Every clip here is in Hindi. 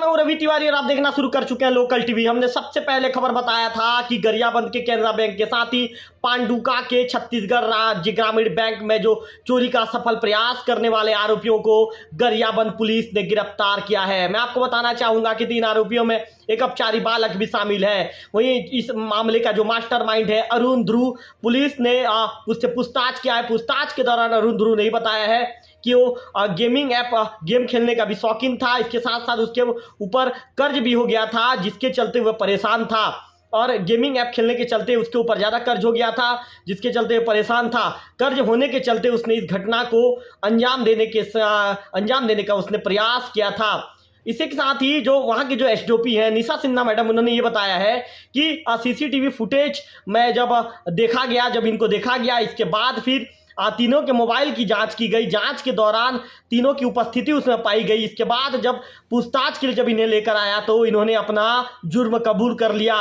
मैं हूं रवि तिवारी और आप देखना शुरू कर चुके हैं लोकल टीवी। हमने सबसे पहले खबर बताया था कि गरियाबंद के केनरा बैंक के साथ ही पांडुका के छत्तीसगढ़ राज्य ग्रामीण बैंक में जो चोरी का सफल प्रयास करने वाले आरोपियों को गरियाबंद पुलिस ने गिरफ्तार किया है। मैं आपको बताना चाहूंगा कि 3 आरोपियों में एक अपचारी बालक भी शामिल है। वहीं इस मामले का जो मास्टरमाइंड है अरुण ध्रुव, पुलिस ने उससे पूछताछ किया है। पूछताछ के दौरान अरुण ध्रुव ने बताया है कि वो गेमिंग ऐप गेम खेलने का भी शौकीन था। इसके साथ साथ उसके ऊपर कर्ज भी हो गया था, जिसके चलते वह परेशान था और गेमिंग ऐप खेलने के चलते उसके ऊपर ज़्यादा कर्ज हो गया था, जिसके चलते वह परेशान था। कर्ज होने के चलते उसने इस घटना को अंजाम देने का उसने प्रयास किया था। इसी के साथ ही जो वहाँ की जो एसडीओपी है निशा सिन्हा मैडम, उन्होंने ये बताया है कि सीसीटीवी फुटेज में जब इनको देखा गया, इसके बाद फिर तीनों के मोबाइल की जांच की गई। जांच के दौरान तीनों की उपस्थिति उसमें पाई गई। इसके बाद जब पूछताछ के लिए जब इन्हें लेकर आया तो इन्होंने अपना जुर्म कबूल कर लिया।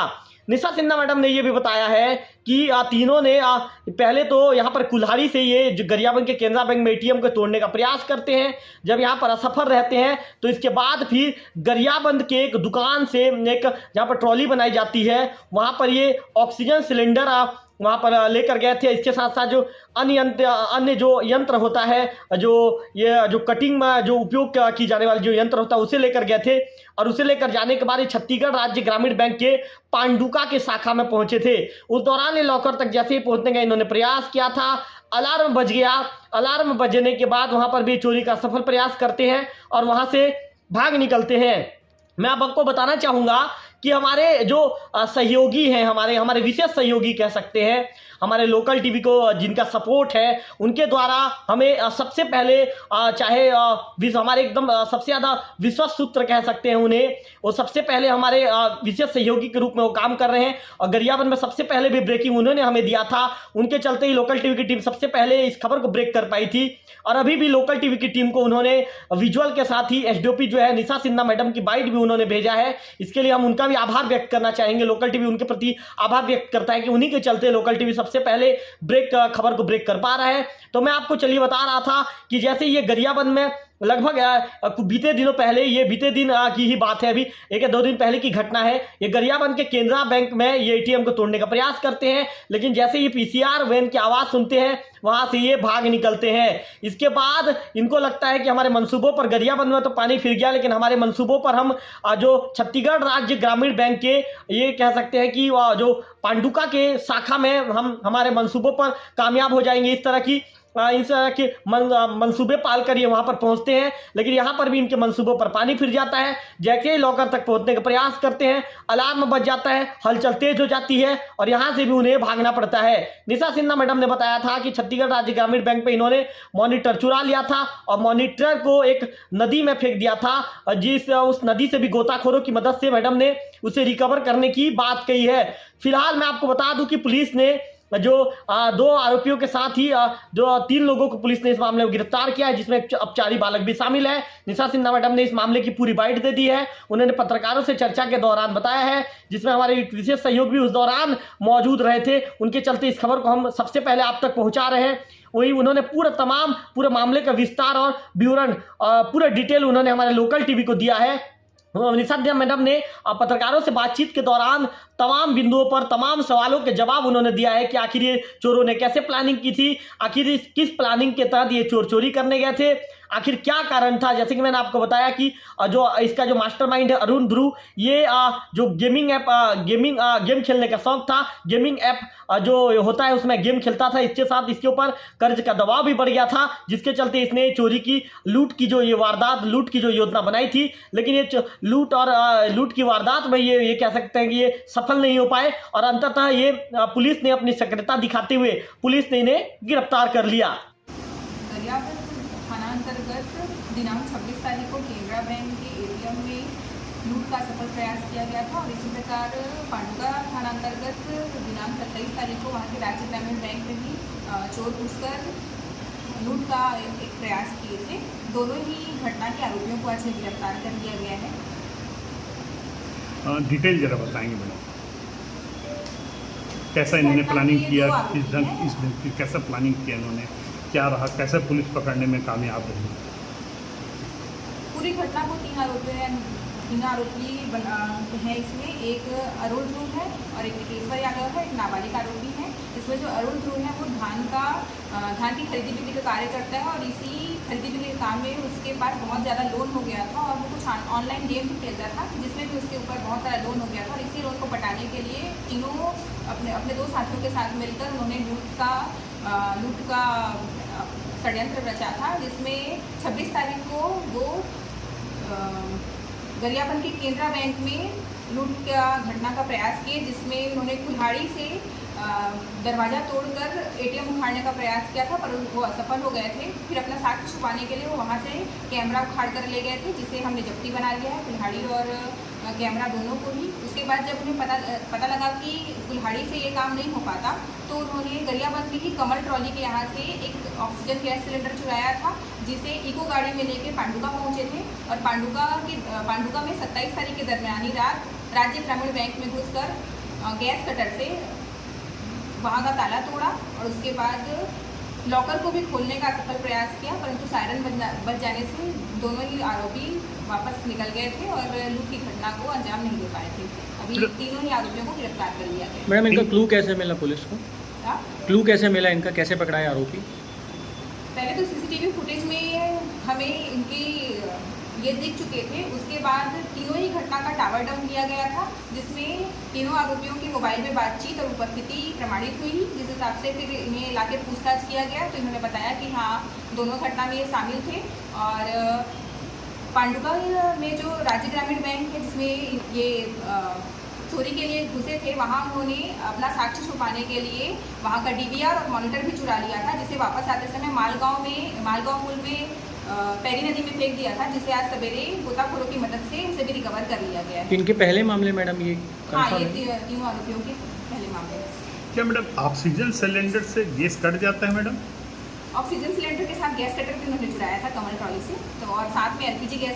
निशा सिन्हा मैडम ने यह भी बताया है कि तीनों ने पहले तो यहाँ पर कुल्हाड़ी से ये जो गरियाबंद के केनरा बैंक में एटीएम को तोड़ने का प्रयास करते हैं। जब यहाँ पर असफल रहते हैं तो इसके बाद फिर गरियाबंद के एक दुकान से जहाँ पर ट्रॉली बनाई जाती है, वहाँ पर ये ऑक्सीजन सिलेंडर वहाँ पर लेकर गए थे। इसके साथ साथ जो अन्य जो यंत्र होता है, जो कटिंग में जो उपयोग की जाने वाली जो यंत्र होता है, उसे लेकर गए थे। और उसे लेकर जाने के बाद ये छत्तीसगढ़ राज्य ग्रामीण बैंक के पांडुका के शाखा में पहुंचे थे। उस दौरान ये लॉकर तक जैसे ही पहुंचने गए, इन्होंने प्रयास किया था, अलार्म बज गया। अलार्म बजने के बाद वहाँ पर भी चोरी का सफल प्रयास करते हैं और वहाँ से भाग निकलते हैं। मैं अब आपको बताना चाहूँगा कि हमारे जो सहयोगी हैं, हमारे विशेष सहयोगी कह सकते हैं, हमारे लोकल टीवी को जिनका सपोर्ट है, उनके द्वारा हमें सबसे पहले हमारे एकदम सबसे ज़्यादा विश्वास सूत्र कह सकते हैं उन्हें, वो सबसे पहले हमारे विशेष सहयोगी के रूप में वो काम कर रहे हैं। और गरियाबंद में सबसे पहले भी ब्रेकिंग उन्होंने हमें दिया था। उनके चलते ही लोकल टीवी की टीम सबसे पहले इस खबर को ब्रेक कर पाई थी। और अभी भी लोकल टीवी की टीम को उन्होंने विजुअल के साथ ही एसडीओपी जो है निशा सिन्हा मैडम की बाइट भी उन्होंने भेजा है। इसके लिए हम उनका भी आभार व्यक्त करना चाहेंगे। लोकल टीवी उनके प्रति आभार व्यक्त करता है कि उन्हीं के चलते लोकल टीवी सबसे पहले खबर को ब्रेक कर पा रहा है। तो मैं आपको चलिए बता रहा था कि जैसे ये गरियाबंद में लगभग बीते दिन की ही बात है, अभी 1 या 2 दिन पहले की घटना है। ये गरियाबंद के केनरा बैंक में ये एटीएम को तोड़ने का प्रयास करते हैं, लेकिन जैसे ये पीसीआर वैन की आवाज़ सुनते हैं, वहाँ से ये भाग निकलते हैं। इसके बाद इनको लगता है कि हमारे मंसूबों पर, गरियाबंद में तो पानी फिर गया, लेकिन हमारे मंसूबों पर हम जो छत्तीसगढ़ राज्य ग्रामीण बैंक के ये कह सकते हैं कि जो पांडुका के शाखा में हम हमारे मंसूबों पर कामयाब हो जाएंगे। इस तरह के मंसूबे पाल कर ये वहां पर पहुंचते हैं, लेकिन यहां पर भी इनके मंसूबों पर पानी फिर जाता है। जैसे ही लॉकर तक पहुंचने का प्रयास करते हैं, अलार्म बज जाता है, हलचल तेज हो जाती है और यहां से भी उन्हें भागना पड़ता है। निशा सिन्हा मैडम ने बताया था कि छत्तीसगढ़ राज्य ग्रामीण बैंक पे इन्होंने मॉनिटर चुरा लिया था और मॉनिटर को एक नदी में फेंक दिया था। उस नदी से भी गोताखोरों की मदद से मैडम ने उसे रिकवर करने की बात कही है। फिलहाल मैं आपको बता दूं कि पुलिस ने जो 2 आरोपियों के साथ ही जो 3 लोगों को पुलिस ने इस मामले में गिरफ्तार किया है, जिसमें एक अपचारी बालक भी शामिल है। निशा सिन्हा मैडम ने इस मामले की पूरी बाइट दे दी है। उन्होंने पत्रकारों से चर्चा के दौरान बताया है, जिसमें हमारे विशेष सहयोग भी उस दौरान मौजूद रहे थे। उनके चलते इस खबर को हम सबसे पहले आप तक पहुंचा रहे हैं। वही उन्होंने पूरे मामले का विस्तार और विवरण, पूरा डिटेल उन्होंने हमारे लोकल टीवी को दिया है। निशा सिन्हा मैडम ने पत्रकारों से बातचीत के दौरान तमाम बिंदुओं पर तमाम सवालों के जवाब उन्होंने दिया है कि आखिर ये चोरों ने कैसे प्लानिंग की थी, आखिर किस प्लानिंग के तहत ये चोरी करने गए थे, आखिर क्या कारण था। जैसे कि मैंने आपको बताया कि जो इसका जो मास्टरमाइंड है अरुण ध्रुव, ये जो गेम खेलने का शौक था, गेमिंग ऐप जो होता है उसमें गेम खेलता था। इसके साथ इसके ऊपर कर्ज का दबाव भी बढ़ गया था, जिसके चलते इसने लूट की जो योजना बनाई थी। लेकिन ये लूट की वारदात में ये कह सकते हैं कि ये सफल नहीं हो पाए और अंततः ये पुलिस ने अपनी सक्रियता दिखाते हुए पुलिस ने इन्हें गिरफ्तार कर लिया। गरियाबंद थाना अंतर्गत दिनांक 26 तारीख को केनरा बैंक के एटीएम में लूट का सफल प्रयास किया गया था और इसी प्रकार पांडुका थाना अंतर्गत दिनांक 27 तारीख को वहाँ के राज्य ग्रामीण बैंक में भी चोर घुसकर लूट का एक प्रयास किए थे। दोनों ही घटना के आरोपियों को आज गिरफ्तार कर लिया गया है। डिटेल जरा बताएंगे मैडम, कैसा इन्होंने प्लानिंग किया, कैसा प्लानिंग किया इन्होंने, क्या रहा, कैसे पुलिस पकड़ने में कामयाब रही? पूरी घटना को 3 आरोपियों ने तीन आरोपी हैं इसमें। एक अरुण ध्रुव है और एक केशवर यादव है, एक नाबालिग आरोपी है। इसमें जो अरुण ध्रुव है वो धान की खरीदी बिक्री का कार्य करता है और इसी खरीदी बिक्री के काम में उसके पास बहुत ज़्यादा लोन हो गया था और वो कुछ ऑनलाइन गेम भी खेलता था जिसमें भी उसके ऊपर बहुत सारा लोन हो गया था। और इसी लोन को पटाने के लिए तीनों अपने दो साथियों के साथ मिलकर उन्होंने लूट का षड्यंत्र रचा था, जिसमें 26 तारीख को वो गरियाबंद के केनरा बैंक में लूट का घटना का प्रयास किए, जिसमें उन्होंने कुल्हाड़ी से दरवाज़ा तोड़कर एटीएम उखाड़ने का प्रयास किया था, पर वो असफल हो गए थे। फिर अपना साक्ष्य छुपाने के लिए वो वहाँ से कैमरा उखाड़ कर ले गए थे, जिसे हमने जब्ती बना लिया है, कुल्हाड़ी और कैमरा दोनों को ही। उसके बाद जब उन्हें पता लगा कि कुल्हाड़ी से ये काम नहीं हो पाता, तो उन्होंने गरियाबंद में ही कमल ट्रॉली के यहाँ से एक ऑक्सीजन गैस सिलेंडर चुराया था, जिसे इको गाड़ी में लेके पांडुका पहुँचे थे। और पांडुका में 27 तारीख के दरमियानी रात राज्य ग्रामीण बैंक में घुसकर गैस कटर से वहाँ का ताला तोड़ा और उसके बाद लॉकर को भी खोलने का सफल प्रयास किया, परंतु सायरन बज जाने से दोनों ही आरोपी वापस निकल गए थे और लूट की घटना को अंजाम नहीं दे पाए थे। अभी तीनों ही आरोपियों को गिरफ्तार कर लिया गया। मैडम, इनका क्लू कैसे मिला पुलिस को? क्लू कैसे मिला इनका, कैसे पकड़ाए आरोपी? पहले तो सीसीटीवी फुटेज में हमें इनकी ये दिख चुके थे। उसके बाद तीनों ही घटना का टावर डाउन किया गया था, जिसमें तीनों आरोपियों की मोबाइल में बातचीत और उपस्थिति प्रमाणित हुई, जिस हिसाब से फिर इन्हें लाके पूछताछ किया गया तो इन्होंने बताया कि हाँ, दोनों घटना में ये शामिल थे। और पांडुका में जो राज्य ग्रामीण बैंक है जिसमें ये चोरी के लिए घुसे थे, वहाँ उन्होंने अपना साक्ष्य छुपाने के लिए वहाँ का डीवीआर और मॉनिटर भी चुरा लिया था, जिसे वापस आते समय मालगांव पुल में पैरी नदी में फेंक दिया था, जिसे आज सवेरे गोताखोरों की मदद से उसे भी रिकवर कर लिया गया है। इनके पहले मामले मैडम ये हाँ, ये तीनों आरोपियों के पहले मामले। क्या मैडम ऑक्सीजन सिलेंडर से गैस कट जाता है मैडम? ऑक्सीजन सिलेंडर के साथ गैस कटर भी उन्होंने चुराया था कमल ट्रॉली से, तो और साथ में एलपीजी गैस